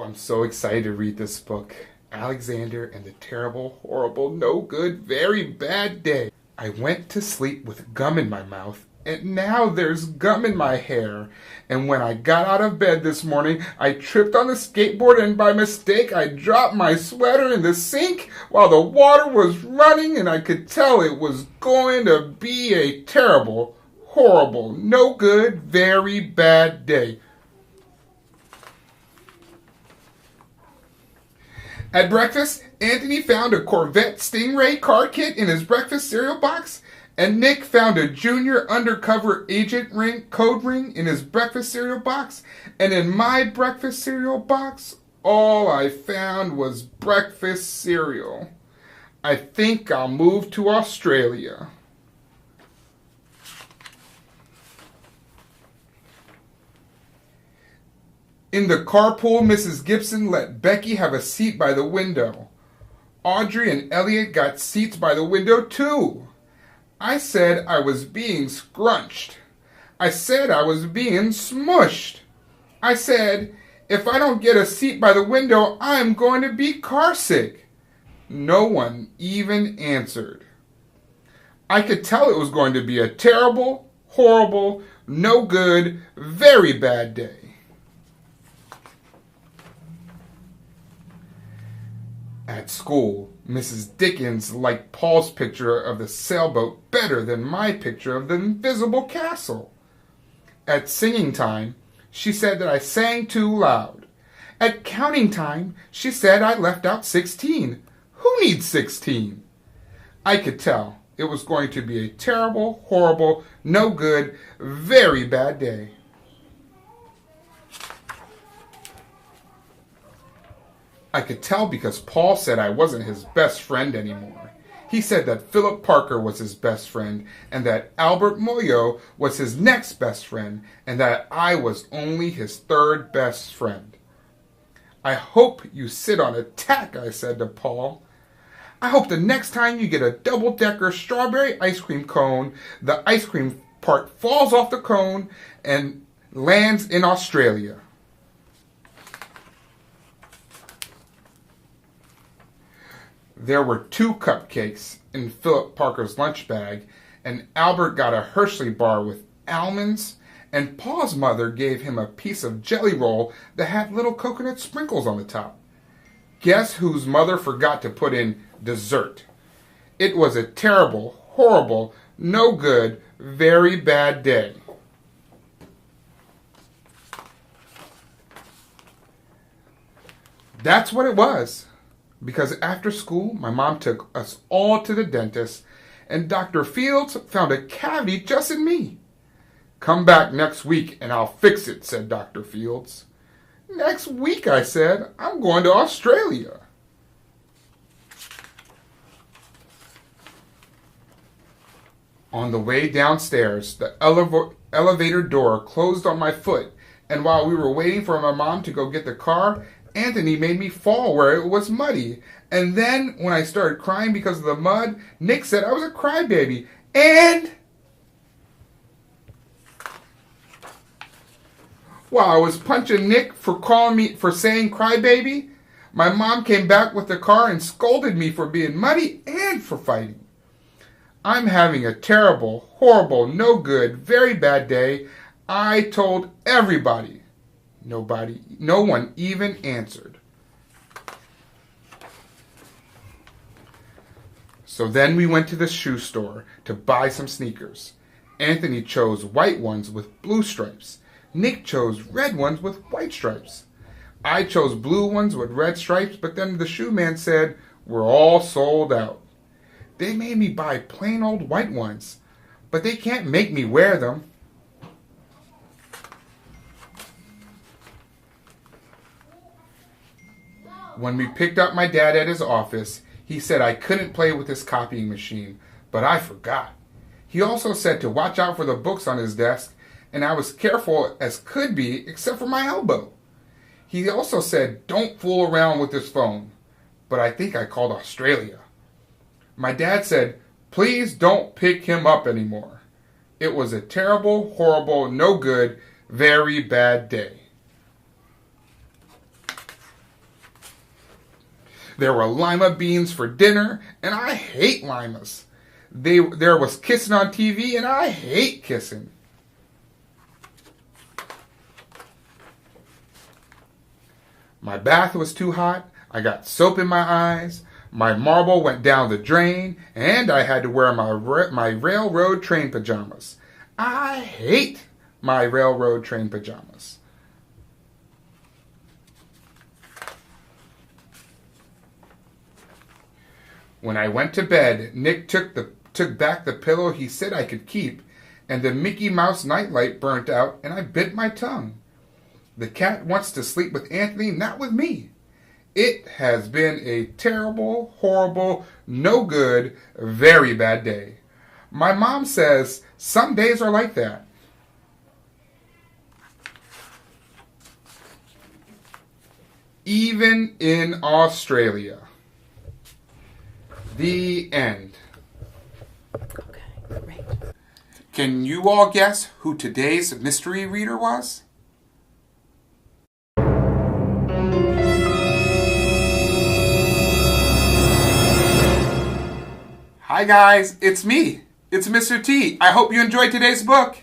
I'm so excited to read this book. Alexander and the Terrible, Horrible, No Good, Very Bad Day. I went to sleep with gum in my mouth, and now there's gum in my hair. And when I got out of bed this morning, I tripped on the skateboard and by mistake I dropped my sweater in the sink while the water was running, and I could tell it was going to be a terrible, horrible, no good, very bad day. At breakfast, Anthony found a Corvette Stingray car kit in his breakfast cereal box, and Nick found a junior undercover agent code ring in his breakfast cereal box, and in my breakfast cereal box, all I found was breakfast cereal. I think I'll move to Australia. In the carpool, Mrs. Gibson let Becky have a seat by the window. Audrey and Elliot got seats by the window too. I said I was being scrunched. I said I was being smushed. I said, if I don't get a seat by the window, I'm going to be carsick. No one even answered. I could tell it was going to be a terrible, horrible, no good, very bad day. At school, Mrs. Dickens liked Paul's picture of the sailboat better than my picture of the invisible castle. At singing time, she said that I sang too loud. At counting time, she said I left out 16. Who needs 16? I could tell it was going to be a terrible, horrible, no good, very bad day. I could tell because Paul said I wasn't his best friend anymore. He said that Philip Parker was his best friend, and that Albert Moyo was his next best friend, and that I was only his third best friend. I hope you sit on a tack, I said to Paul. I hope the next time you get a double-decker strawberry ice cream cone, the ice cream part falls off the cone and lands in Australia. There were 2 cupcakes in Philip Parker's lunch bag, and Albert got a Hershey bar with almonds, and Paul's mother gave him a piece of jelly roll that had little coconut sprinkles on the top. Guess whose mother forgot to put in dessert? It was a terrible, horrible, no good, very bad day. That's what it was. Because after school, my mom took us all to the dentist, and Dr. Fields found a cavity just in me. Come back next week and I'll fix it, said Dr. Fields. Next week, I said. I'm going to Australia. On the way downstairs, the elevator door closed on my foot, and while we were waiting for my mom to go get the car, Anthony made me fall where it was muddy. And then, when I started crying because of the mud, Nick said I was a crybaby. And while I was punching Nick for saying crybaby, my mom came back with the car and scolded me for being muddy and for fighting. I'm having a terrible, horrible, no good, very bad day. I told everybody. No one even answered. So then we went to the shoe store to buy some sneakers. Anthony chose white ones with blue stripes. Nick chose red ones with white stripes. I chose blue ones with red stripes, but then the shoe man said, we're all sold out. They made me buy plain old white ones, but they can't make me wear them. When we picked up my dad at his office, he said I couldn't play with his copying machine, but I forgot. He also said to watch out for the books on his desk, and I was careful as could be, except for my elbow. He also said don't fool around with his phone, but I think I called Australia. My dad said, please don't pick him up anymore. It was a terrible, horrible, no good, very bad day. There were lima beans for dinner, and I hate limas. There was kissing on TV, and I hate kissing. My bath was too hot. I got soap in my eyes. My marble went down the drain, and I had to wear my railroad train pajamas. I hate my railroad train pajamas. When I went to bed, Nick took back the pillow he said I could keep, and the Mickey Mouse nightlight burnt out, and I bit my tongue. The cat wants to sleep with Anthony, not with me. It has been a terrible, horrible, no good, very bad day. My mom says some days are like that. Even in Australia. The end. Okay, great. Can you all guess who today's mystery reader was? Hi guys, it's me. It's Mr. T. I hope you enjoyed today's book.